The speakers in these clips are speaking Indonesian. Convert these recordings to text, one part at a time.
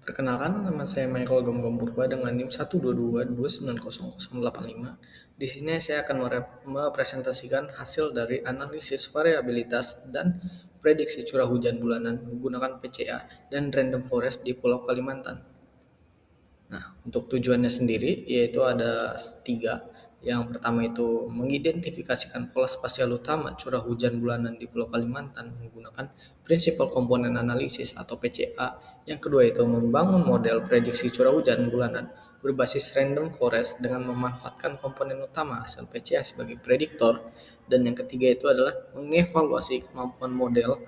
Perkenalkan, nama saya Michael Gomgom Purba dengan NIM 122290085. Di sini saya akan mepresentasikan hasil dari analisis variabilitas dan prediksi curah hujan bulanan menggunakan PCA dan random forest di Pulau Kalimantan. Nah, untuk tujuannya sendiri yaitu ada tiga. Yang pertama itu mengidentifikasikan pola spasial utama curah hujan bulanan di Pulau Kalimantan menggunakan prinsipal komponen analisis atau PCA. Yang kedua itu membangun model prediksi curah hujan bulanan berbasis random forest dengan memanfaatkan komponen utama hasil PCA sebagai prediktor. Dan yang ketiga itu adalah mengevaluasi kemampuan model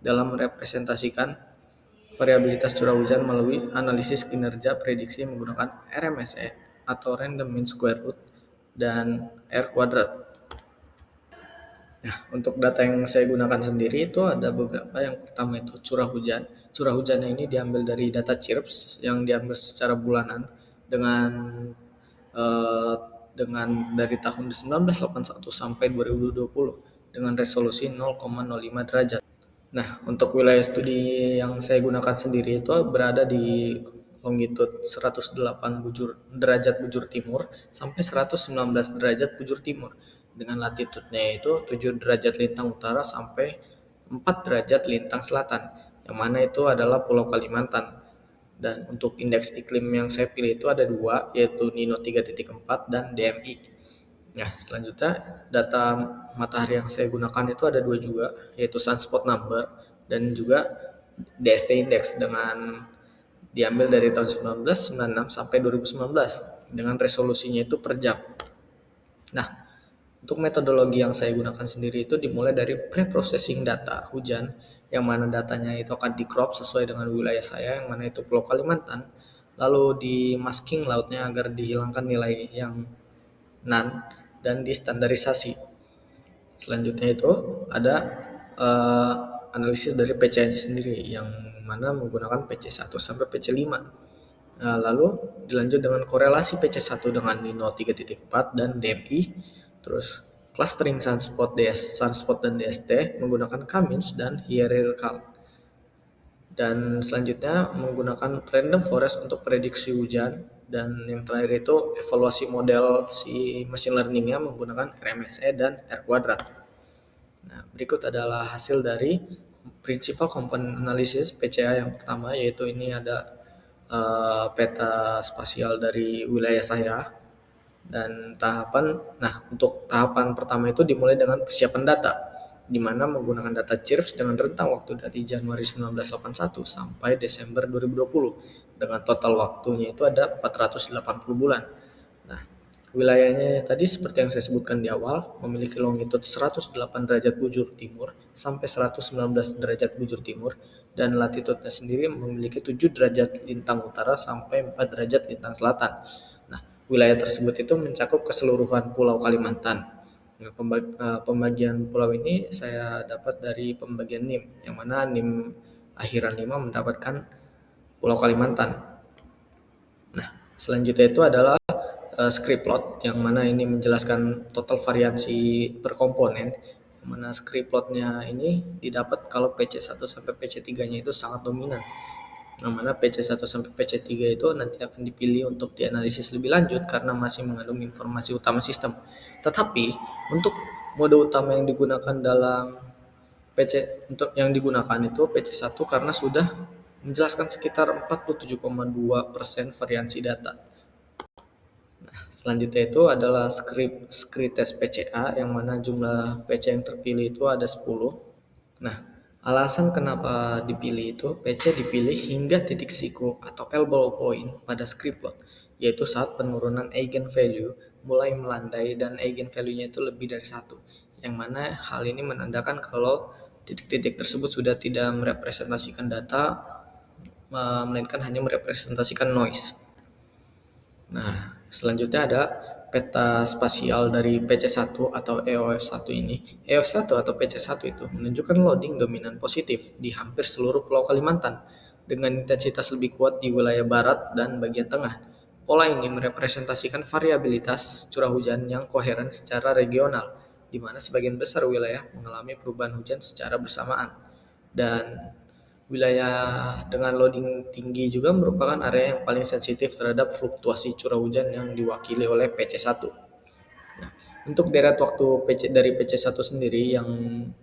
dalam merepresentasikan variabilitas curah hujan melalui analisis kinerja prediksi menggunakan RMSE atau Random Mean Square Root dan R kuadrat. Nah, untuk data yang saya gunakan sendiri itu ada beberapa. Yang pertama itu curah hujan. Curah hujannya ini diambil dari data CIRPS yang diambil secara bulanan dengan eh, dari tahun 1981 sampai 2020 dengan resolusi 0,05 derajat. Nah, untuk wilayah studi yang saya gunakan sendiri itu berada di longitud 108 derajat bujur timur sampai 119 derajat bujur timur dengan latitudenya itu 7 derajat lintang utara sampai 4 derajat lintang selatan, yang mana itu adalah Pulau Kalimantan. Dan untuk indeks iklim yang saya pilih itu ada dua, yaitu Nino 3.4 dan DMI. Nah, selanjutnya data matahari yang saya gunakan itu ada dua juga, yaitu sunspot number dan juga DST index dengan diambil dari tahun 1996 sampai 2019 dengan resolusinya itu per jam. Nah, untuk metodologi yang saya gunakan sendiri itu dimulai dari pre-processing data hujan, yang mana datanya itu akan di crop sesuai dengan wilayah saya, yang mana itu Pulau Kalimantan, lalu di masking lautnya agar dihilangkan nilai yang none dan distandarisasi. Selanjutnya itu ada uh, analisis dari PC-nya sendiri yang mana menggunakan PC1 sampai PC5. Lalu dilanjut dengan korelasi PC1 dengan Nino 3.4 dan DMI, terus clustering sunspot dan DST menggunakan Cummins dan hierarchical. Dan selanjutnya menggunakan random forest untuk prediksi hujan, dan yang terakhir itu evaluasi model si machine learningnya menggunakan RMSE dan R kuadrat. Nah, berikut adalah hasil dari principal component analysis PCA yang pertama, yaitu ini ada peta spasial dari wilayah saya dan tahapan. Nah, untuk tahapan pertama itu dimulai dengan persiapan data, di mana menggunakan data CIRPS dengan rentang waktu dari Januari 1981 sampai Desember 2020 dengan total waktunya itu ada 480 bulan. Nah, wilayahnya tadi seperti yang saya sebutkan di awal, memiliki longitud 108 derajat bujur timur sampai 119 derajat bujur timur, dan latitudenya sendiri memiliki 7 derajat lintang utara sampai 4 derajat lintang selatan. Nah, wilayah tersebut itu mencakup keseluruhan Pulau Kalimantan. Nah, pembagian pulau ini saya dapat dari pembagian NIM, yang mana NIM akhiran 5 mendapatkan Pulau Kalimantan. Nah, selanjutnya itu adalah script plot, yang mana ini menjelaskan total variansi per komponen, yang mana script plotnya ini didapat kalau PC1 sampai PC3-nya itu sangat dominan, yang mana PC1 sampai PC3 itu nanti akan dipilih untuk dianalisis lebih lanjut karena masih mengandung informasi utama sistem. Tetapi untuk mode utama yang digunakan dalam PC untuk yang digunakan itu PC1 karena sudah menjelaskan sekitar 47,2% variansi data. Selanjutnya itu adalah script test PCA, yang mana jumlah PC yang terpilih itu ada 10. Nah, alasan kenapa dipilih itu PC dipilih hingga titik siku atau elbow point pada script plot, yaitu saat penurunan eigenvalue mulai melandai dan eigenvalue-nya itu lebih dari 1, yang mana hal ini menandakan kalau titik-titik tersebut sudah tidak merepresentasikan data, melainkan hanya merepresentasikan noise. Nah, selanjutnya ada peta spasial dari PC1 atau EOF1 ini. EOF1 atau PC1 itu menunjukkan loading dominan positif di hampir seluruh Pulau Kalimantan dengan intensitas lebih kuat di wilayah barat dan bagian tengah. Pola ini merepresentasikan variabilitas curah hujan yang koheren secara regional, di mana sebagian besar wilayah mengalami perubahan hujan secara bersamaan. Dan Wilayah dengan loading tinggi juga merupakan area yang paling sensitif terhadap fluktuasi curah hujan yang diwakili oleh PC1. Nah, untuk deret waktu dari PC1 sendiri yang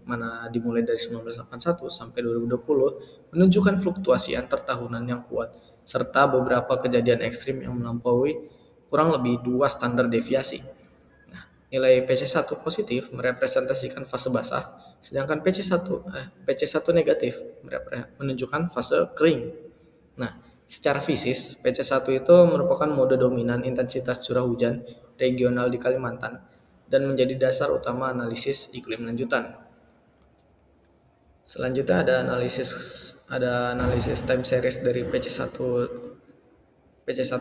mana dimulai dari 1981 sampai 2020 menunjukkan fluktuasi antar tahunan yang kuat serta beberapa kejadian ekstrim yang melampaui kurang lebih dua standar deviasi. Nah, nilai PC1 positif merepresentasikan fase basah, sedangkan PC1 negatif menunjukkan fase kering. Nah, secara fisis, PC1 itu merupakan mode dominan intensitas curah hujan regional di Kalimantan dan menjadi dasar utama analisis iklim lanjutan. Selanjutnya ada analisis time series dari PC1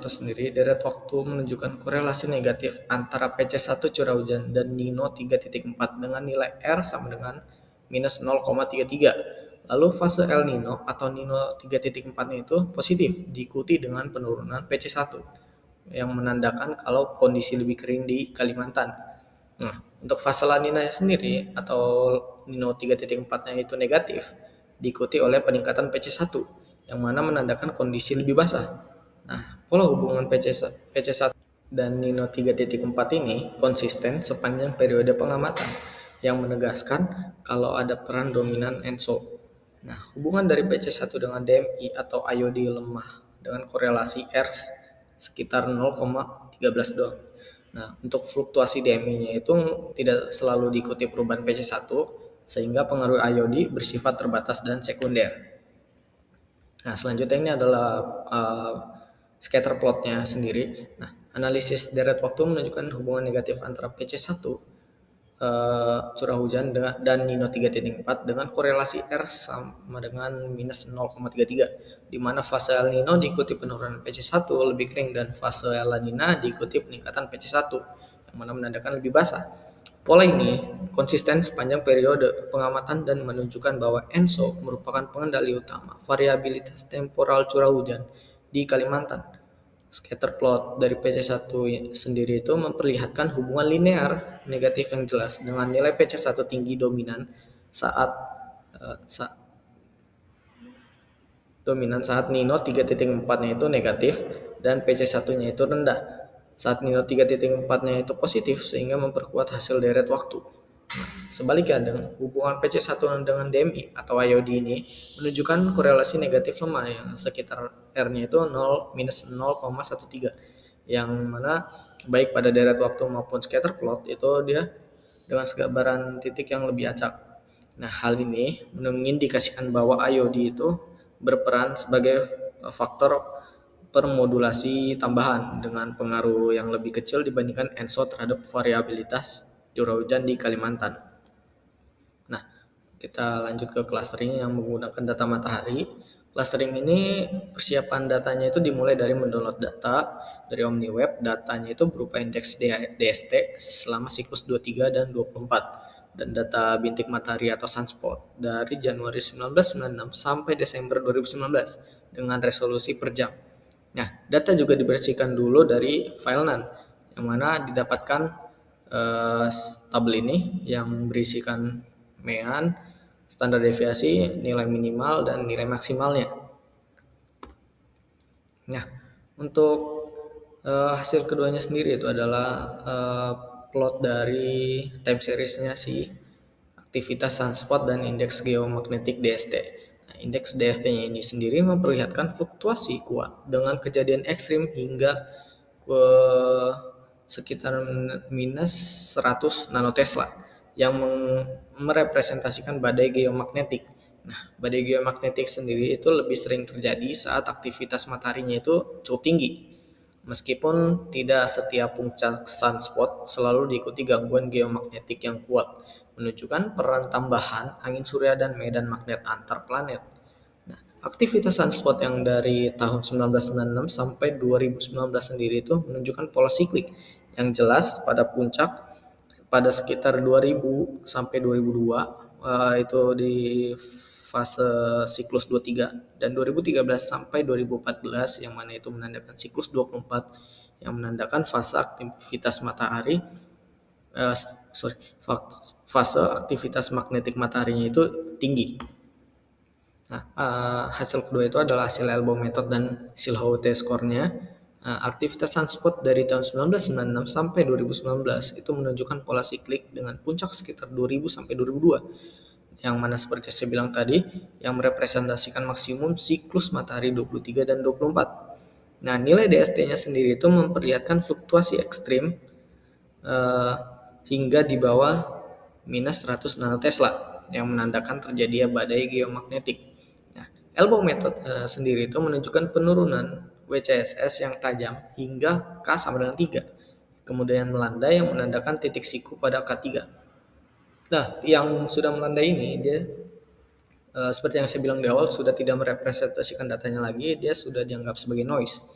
sendiri. Deret waktu menunjukkan korelasi negatif antara PC1 curah hujan dan Nino 3.4 dengan nilai R sama dengan minus 0,33. Lalu fase El Nino atau Nino 3.4-nya itu positif, diikuti dengan penurunan PC1 yang menandakan kalau kondisi lebih kering di Kalimantan. Nah, untuk fase La Nina sendiri atau Nino 3.4-nya itu negatif, diikuti oleh peningkatan PC1 yang mana menandakan kondisi lebih basah. Nah, pola hubungan PC1 dan Nino 3.4 ini konsisten sepanjang periode pengamatan yang menegaskan kalau ada peran dominan ENSO. Nah, hubungan dari PC1 dengan DMI atau IOD lemah dengan korelasi R sekitar 0,13 doang. Nah, untuk fluktuasi DMI-nya itu tidak selalu diikuti perubahan PC1 sehingga pengaruh IOD bersifat terbatas dan sekunder. Nah, selanjutnya ini adalah scatter plotnya sendiri. Nah, analisis deret waktu menunjukkan hubungan negatif antara PC1 curah hujan dan Nino 3.4 dengan korelasi R sama dengan minus 0,33, di mana fase El Nino diikuti penurunan PC1 lebih kering dan fase La Nina diikuti peningkatan PC1 yang mana menandakan lebih basah. Pola ini konsisten sepanjang periode pengamatan dan menunjukkan bahwa ENSO merupakan pengendali utama variabilitas temporal curah hujan di Kalimantan. Scatter plot dari PC1 sendiri itu memperlihatkan hubungan linear negatif yang jelas dengan nilai PC1 tinggi dominan saat eh, sa- saat Nino 3.4-nya itu negatif dan PC1-nya itu rendah. Saat Nino 3.4-nya itu positif sehingga memperkuat hasil deret waktu. Sebaliknya, dengan hubungan PC1 dengan DMI atau IOD ini menunjukkan korelasi negatif lemah yang sekitar R-nya itu 0 minus 0,13, yang mana baik pada deret waktu maupun scatter plot itu dia dengan segambaran titik yang lebih acak. Nah, hal ini mengindikasikan bahwa IOD itu berperan sebagai faktor permodulasi tambahan dengan pengaruh yang lebih kecil dibandingkan ENSO terhadap variabilitas curah hujan di Kalimantan. Nah, kita lanjut ke clustering yang menggunakan data matahari. Clustering ini persiapan datanya itu dimulai dari mendownload data dari OmniWeb. Datanya itu berupa indeks DST selama siklus 23 dan 24 dan data bintik matahari atau sunspot dari Januari 1996 sampai Desember 2019 dengan resolusi per jam. Nah, data juga dibersihkan dulu dari file NaN yang mana didapatkan tabel ini yang berisikan mean, standar deviasi, nilai minimal, dan nilai maksimalnya. Nah, untuk hasil keduanya sendiri itu adalah plot dari time seriesnya si aktivitas sunspot dan indeks geomagnetik DST. Nah, indeks DST-nya ini sendiri memperlihatkan fluktuasi kuat dengan kejadian ekstrim hingga ke sekitar minus 100 nanotesla yang merepresentasikan badai geomagnetik. Nah, badai geomagnetik sendiri itu lebih sering terjadi saat aktivitas mataharinya itu cukup tinggi. Meskipun tidak setiap puncak sunspot selalu diikuti gangguan geomagnetik yang kuat, menunjukkan peran tambahan angin surya dan medan magnet antar planet. Nah, aktivitas sunspot yang dari tahun 1996 sampai 2019 sendiri itu menunjukkan pola siklik yang jelas pada puncak pada sekitar 2000 sampai 2002, itu di fase siklus 23, dan 2013 sampai 2014 yang mana itu menandakan siklus 24 yang menandakan fase aktivitas matahari eh, sorry fase aktivitas magnetik mataharinya itu tinggi. Nah, hasil kedua itu adalah hasil Elbow Method dan Silhouette score-nya. Aktivitas sunspot dari tahun 1996 sampai 2019 itu menunjukkan pola siklik dengan puncak sekitar 2000 sampai 2002, yang mana seperti saya bilang tadi, yang merepresentasikan maksimum siklus matahari 23 dan 24. Nah, nilai DST-nya sendiri itu memperlihatkan fluktuasi ekstrim eh, hingga di bawah minus 100 nanotesla, yang menandakan terjadinya badai geomagnetik. Nah, Elbow Method sendiri itu menunjukkan penurunan WCSS yang tajam hingga K sama dengan 3. Kemudian melandai yang menandakan titik siku pada K3. Nah, yang sudah melandai ini dia seperti yang saya bilang di awal sudah tidak merepresentasikan datanya lagi, dia sudah dianggap sebagai noise.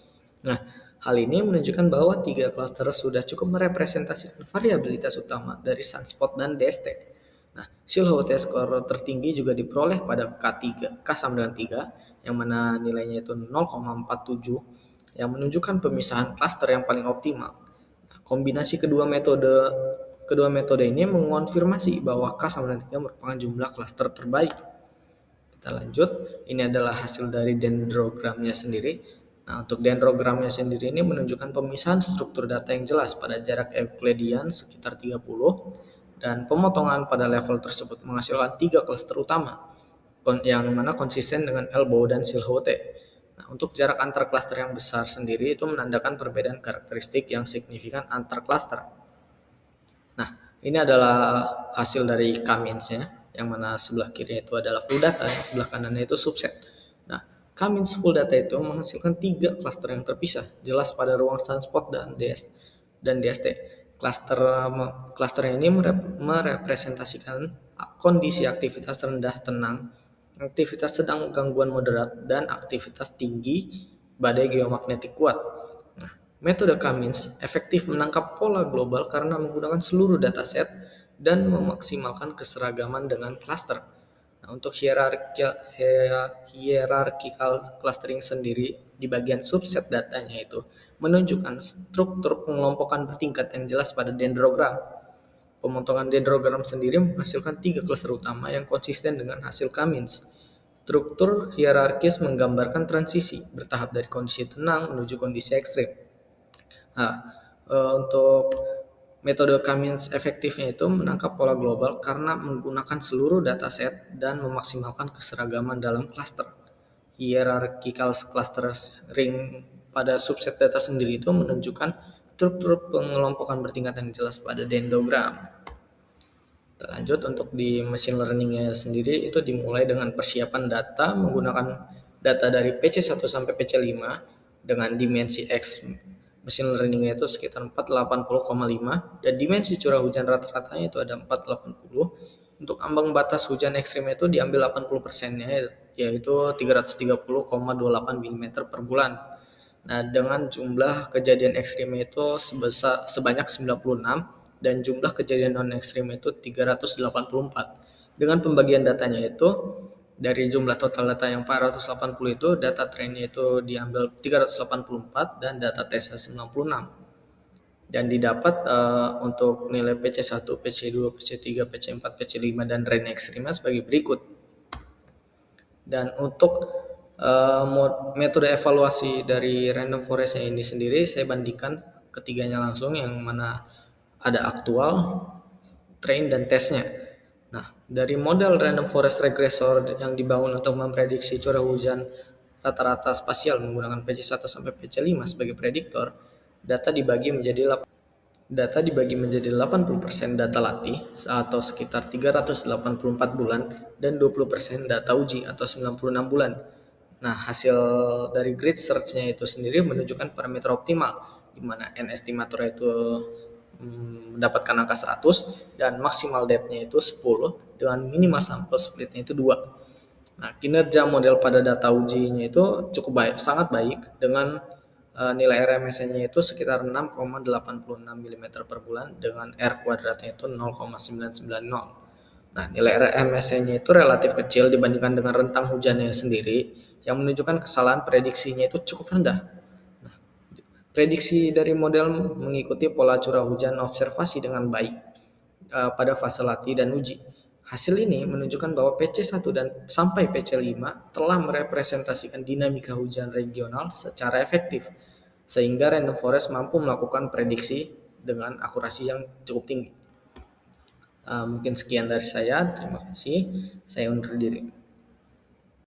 Nah, hal ini menunjukkan bahwa tiga klaster sudah cukup merepresentasikan variabilitas utama dari sunspot dan DST. Nah, Silhouette score tertinggi juga diperoleh pada K3, K sama dengan 3, yang mana nilainya itu 0,47, yang menunjukkan pemisahan klaster yang paling optimal. Nah, kombinasi kedua metode ini mengonfirmasi bahwa K sama dengan 3 merupakan jumlah klaster terbaik. Kita lanjut, ini adalah hasil dari dendrogramnya sendiri. Nah, untuk dendrogramnya sendiri ini menunjukkan pemisahan struktur data yang jelas pada jarak Euclidean sekitar 30, dan pemotongan pada level tersebut menghasilkan tiga klaster utama, yang mana konsisten dengan Elbow dan Silhouette. Nah, untuk jarak antar klaster yang besar sendiri itu menandakan perbedaan karakteristik yang signifikan antar klaster. Nah, ini adalah hasil dari Kaminsnya, yang mana sebelah kiri itu adalah full data, yang sebelah kanannya itu subset. Nah, Kamins full data itu menghasilkan tiga klaster yang terpisah, jelas pada ruang sunspot dan DST. Klaster ini merepresentasikan kondisi aktivitas rendah tenang, aktivitas sedang gangguan moderat, dan aktivitas tinggi badai geomagnetik kuat. Nah, metode Kamins efektif menangkap pola global karena menggunakan seluruh dataset dan memaksimalkan keseragaman dengan klaster. Nah, untuk hierarchical clustering sendiri di bagian subset datanya itu menunjukkan struktur pengelompokan bertingkat yang jelas pada dendrogram. Pemotongan dendrogram sendiri menghasilkan tiga klaster utama yang konsisten dengan hasil Kamins. Struktur hierarkis menggambarkan transisi bertahap dari kondisi tenang menuju kondisi ekstrim. Nah, untuk metode Kamins efektifnya itu menangkap pola global karena menggunakan seluruh dataset dan memaksimalkan keseragaman dalam klaster. Hierarchical clustering pada subset data sendiri itu menunjukkan struktur pengelompokan bertingkat yang jelas pada dendrogram. Kita lanjut, untuk di machine learning-nya sendiri itu dimulai dengan persiapan data menggunakan data dari PC1 sampai PC5 dengan dimensi X machine learning-nya itu sekitar 480,5, dan dimensi curah hujan rata-ratanya itu ada 480. Untuk ambang batas hujan ekstrim itu diambil 80%-nya, yaitu 330,28 mm per bulan. Nah, dengan jumlah kejadian ekstrim itu sebanyak 96, dan jumlah kejadian non ekstrim itu 384. Dengan pembagian datanya itu dari jumlah total data yang 480 itu, data trainnya itu diambil 384 dan data tesnya 96. Dan didapat untuk nilai PC1, PC2, PC3, PC4, PC5 dan range ekstrimnya sebagai berikut. Dan untuk metode evaluasi dari random forest ini sendiri saya bandingkan ketiganya langsung, yang mana ada aktual, train, dan tesnya. Nah, dari model random forest regressor yang dibangun untuk memprediksi curah hujan rata-rata spasial menggunakan PC1 sampai PC5 sebagai prediktor, data dibagi menjadi 80% data latih atau sekitar 384 bulan, dan 20% data uji atau 96 bulan. Nah, hasil dari grid search-nya itu sendiri menunjukkan parameter optimal, di mana N estimator itu mendapatkan angka 100 dan maksimal depth-nya itu 10 dengan minimal sample split-nya itu 2. Nah, kinerja model pada data ujinya itu cukup baik, sangat baik, dengan nilai RMS-nya itu sekitar 6,86 mm per bulan dengan R kuadratnya itu 0,990. Nah, nilai RMS-nya itu relatif kecil dibandingkan dengan rentang hujannya sendiri, yang menunjukkan kesalahan prediksinya itu cukup rendah. Nah, prediksi dari model mengikuti pola curah hujan observasi dengan baik pada fase latih dan uji. Hasil ini menunjukkan bahwa PC1 dan sampai PC5 telah merepresentasikan dinamika hujan regional secara efektif, sehingga Random Forest mampu melakukan prediksi dengan akurasi yang cukup tinggi. Mungkin sekian dari saya. Terima kasih. Saya undur diri.